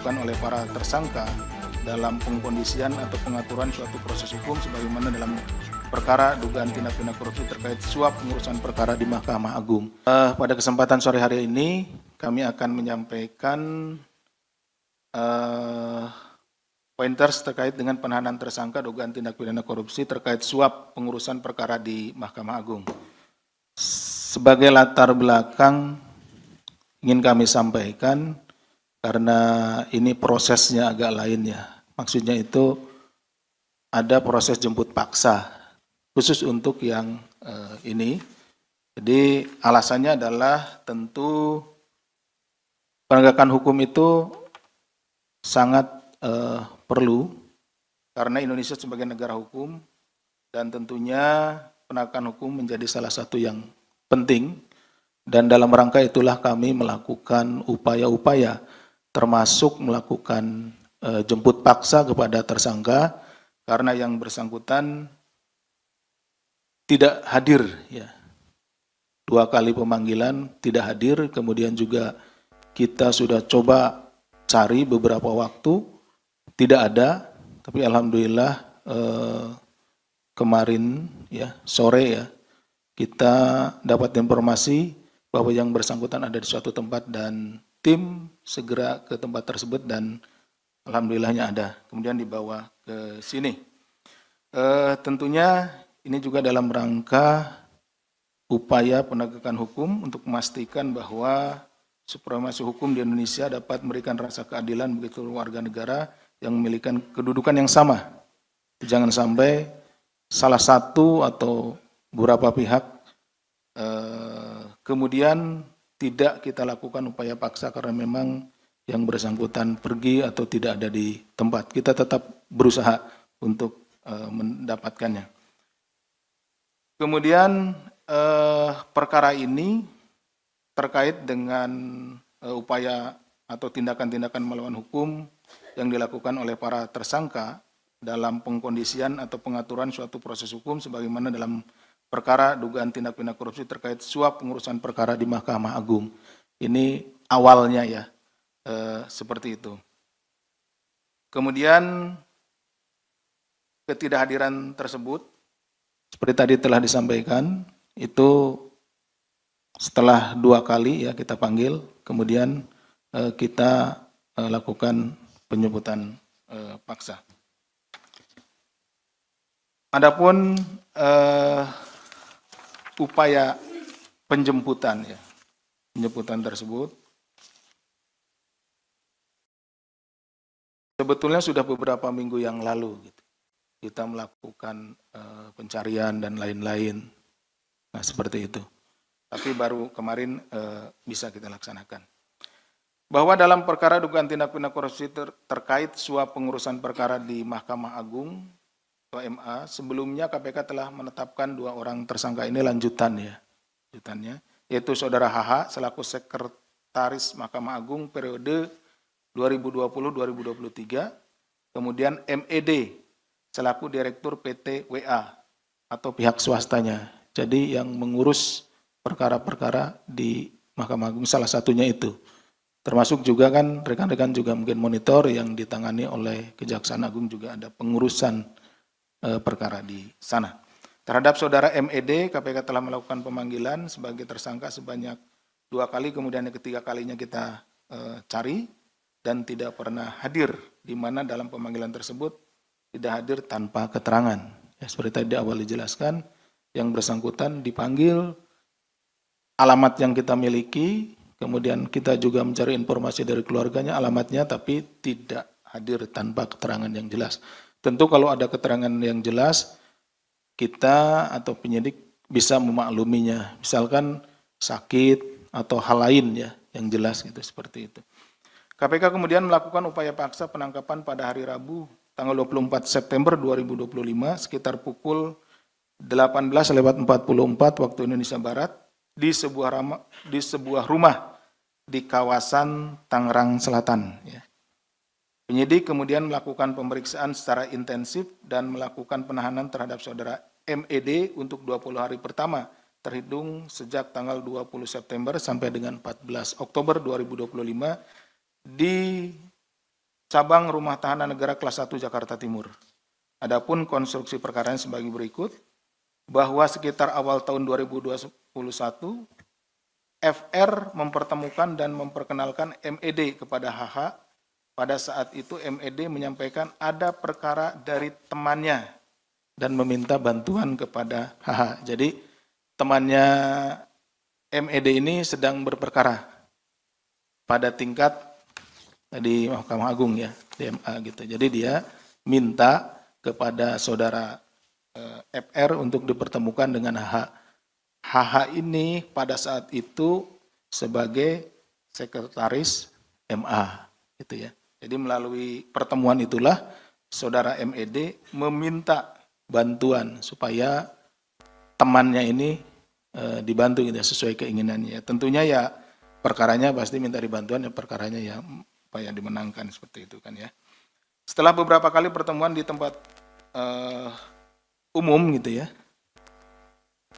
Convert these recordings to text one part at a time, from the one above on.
dilakukan oleh para tersangka dalam pengkondisian atau pengaturan suatu proses hukum sebagaimana dalam perkara dugaan tindak pidana korupsi terkait suap pengurusan perkara di Mahkamah Agung. Pada kesempatan sore hari ini kami akan menyampaikan pointers terkait dengan penahanan tersangka dugaan tindak pidana korupsi terkait suap pengurusan perkara di Mahkamah Agung. Sebagai latar belakang ingin kami sampaikan karena ini prosesnya agak lain ya. Maksudnya itu ada proses jemput paksa khusus untuk yang ini. Jadi alasannya adalah tentu penegakan hukum itu sangat perlu karena Indonesia sebagai negara hukum dan tentunya penegakan hukum menjadi salah satu yang penting dan dalam rangka itulah kami melakukan upaya-upaya termasuk melakukan jemput paksa kepada tersangka karena yang bersangkutan tidak hadir ya. 2 kali pemanggilan tidak hadir, kemudian juga kita sudah coba cari beberapa waktu tidak ada, tapi alhamdulillah kemarin ya sore ya kita dapat informasi bahwa yang bersangkutan ada di suatu tempat dan tim segera ke tempat tersebut dan alhamdulillahnya ada, kemudian dibawa ke sini. Tentunya ini juga dalam rangka upaya penegakan hukum untuk memastikan bahwa supremasi hukum di Indonesia dapat memberikan rasa keadilan bagi seluruh warga negara yang memiliki kedudukan yang sama. Jangan sampai salah satu atau beberapa pihak kemudian tidak kita lakukan upaya paksa karena memang yang bersangkutan pergi atau tidak ada di tempat. Kita tetap berusaha untuk mendapatkannya. Kemudian perkara ini terkait dengan upaya atau tindakan-tindakan melawan hukum yang dilakukan oleh para tersangka dalam pengkondisian atau pengaturan suatu proses hukum sebagaimana dalam perkara dugaan tindak pidana korupsi terkait suap pengurusan perkara di Mahkamah Agung. Ini awalnya ya, seperti itu. Kemudian ketidakhadiran tersebut, seperti tadi telah disampaikan, itu setelah 2 kali ya kita panggil, kemudian kita lakukan penjemputan paksa. Adapun upaya penjemputan ya, penjemputan tersebut sebetulnya sudah beberapa minggu yang lalu gitu. Kita melakukan pencarian dan lain-lain. Nah, seperti itu. Tapi baru kemarin bisa kita laksanakan. Bahwa dalam perkara dugaan tindak pidana korupsi terkait suap pengurusan perkara di Mahkamah Agung atau MA, sebelumnya KPK telah menetapkan 2 orang tersangka ini lanjutannya, yaitu Saudara HH selaku Sekretaris Mahkamah Agung periode 2020-2023, kemudian MED selaku Direktur PT WA atau pihak swastanya. Jadi yang mengurus perkara-perkara di Mahkamah Agung salah satunya itu. Termasuk juga kan rekan-rekan juga mungkin monitor yang ditangani oleh Kejaksaan Agung juga ada pengurusan perkara di sana. Terhadap Saudara MED, KPK telah melakukan pemanggilan sebagai tersangka sebanyak 2 kali, kemudian yang ketiga kalinya kita cari dan tidak pernah hadir, di mana dalam pemanggilan tersebut tidak hadir tanpa keterangan. Ya, seperti tadi awal dijelaskan, yang bersangkutan dipanggil, alamat yang kita miliki, kemudian kita juga mencari informasi dari keluarganya, alamatnya, tapi tidak hadir tanpa keterangan yang jelas. Tentu kalau ada keterangan yang jelas, kita atau penyidik bisa memakluminya. Misalkan sakit atau hal lain ya, yang jelas gitu, seperti itu. KPK kemudian melakukan upaya paksa penangkapan pada hari Rabu, tanggal 24 September 2025, sekitar pukul 18.44 waktu Indonesia Barat, di sebuah rumah di kawasan Tangerang Selatan. Ya. Penyidik kemudian melakukan pemeriksaan secara intensif dan melakukan penahanan terhadap Saudara MED untuk 20 hari pertama, terhitung sejak tanggal 20 September sampai dengan 14 Oktober 2025 di cabang Rumah Tahanan Negara kelas 1 Jakarta Timur. Adapun konstruksi perkaranya sebagai berikut, bahwa sekitar awal tahun 2021, FR mempertemukan dan memperkenalkan MED kepada HH. Pada saat itu MED menyampaikan ada perkara dari temannya dan meminta bantuan kepada HH. Jadi temannya MED ini sedang berperkara pada tingkat di Mahkamah Agung ya, DMA gitu. Jadi dia minta kepada saudara FR untuk dipertemukan dengan HH. HH ini pada saat itu sebagai sekretaris MA gitu ya. Jadi melalui pertemuan itulah saudara MED meminta bantuan supaya temannya ini dibantu gitu ya, sesuai keinginannya. Tentunya ya perkaranya pasti minta dibantuan, ya perkaranya ya supaya dimenangkan seperti itu kan ya. Setelah beberapa kali pertemuan di tempat umum gitu ya,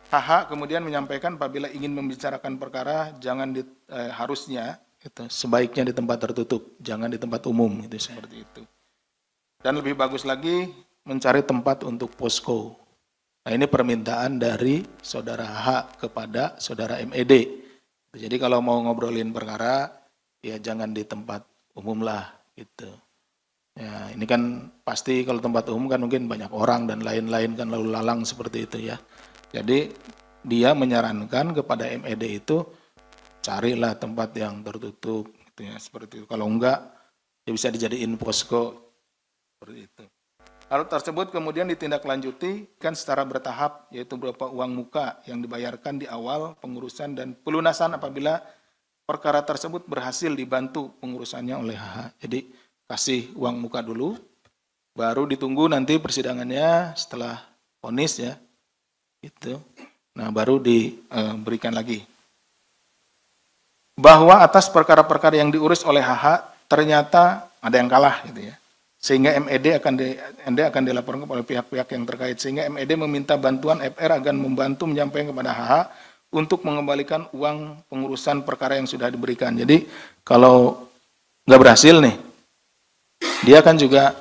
HH kemudian menyampaikan apabila ingin membicarakan perkara jangan harusnya gitu, sebaiknya di tempat tertutup, jangan di tempat umum gitu seperti itu. Dan lebih bagus lagi mencari tempat untuk posko. Nah, ini permintaan dari saudara HH kepada saudara MED. Jadi kalau mau ngobrolin perkara ya jangan di tempat umum lah gitu. Ya, ini kan pasti kalau tempat umum kan mungkin banyak orang dan lain-lain kan lalu lalang seperti itu ya. Jadi dia menyarankan kepada MED itu carilah tempat yang tertutup gitu ya, seperti itu. Kalau enggak ya bisa dijadiin posko seperti itu. Hal tersebut kemudian ditindaklanjuti kan secara bertahap, yaitu berupa uang muka yang dibayarkan di awal pengurusan dan pelunasan apabila perkara tersebut berhasil dibantu pengurusannya oleh HH. Jadi kasih uang muka dulu, baru ditunggu nanti persidangannya setelah vonis ya, gitu. Nah baru diberikan lagi. Bahwa atas perkara-perkara yang diurus oleh HH ternyata ada yang kalah gitu ya. Sehingga MED akan dilaporkan oleh pihak-pihak yang terkait. Sehingga MED meminta bantuan FR akan membantu menyampaikan kepada HH untuk mengembalikan uang pengurusan perkara yang sudah diberikan. Jadi kalau nggak berhasil nih, dia kan juga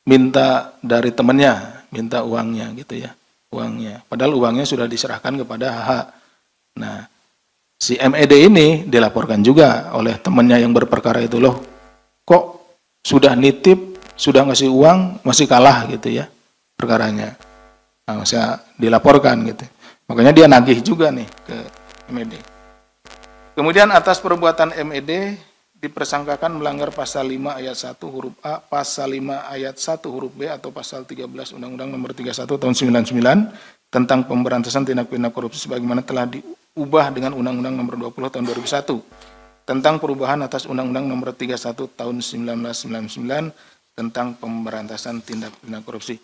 minta dari temannya, minta uangnya gitu ya, uangnya. Padahal uangnya sudah diserahkan kepada HH. Nah, si MED ini dilaporkan juga oleh temannya yang berperkara itu, loh kok sudah nitip, sudah ngasih uang, masih kalah gitu ya perkaranya. Nah, saya dilaporkan gitu. Makanya dia nagih juga nih ke MED. Kemudian atas perbuatan MED dipersangkakan melanggar pasal 5 ayat 1 huruf A, pasal 5 ayat 1 huruf B atau pasal 13 Undang-Undang Nomor 31 Tahun 99 tentang pemberantasan tindak pidana korupsi sebagaimana telah diubah dengan Undang-Undang Nomor 20 Tahun 2001 tentang perubahan atas Undang-Undang Nomor 31 Tahun 1999 tentang pemberantasan tindak pidana korupsi.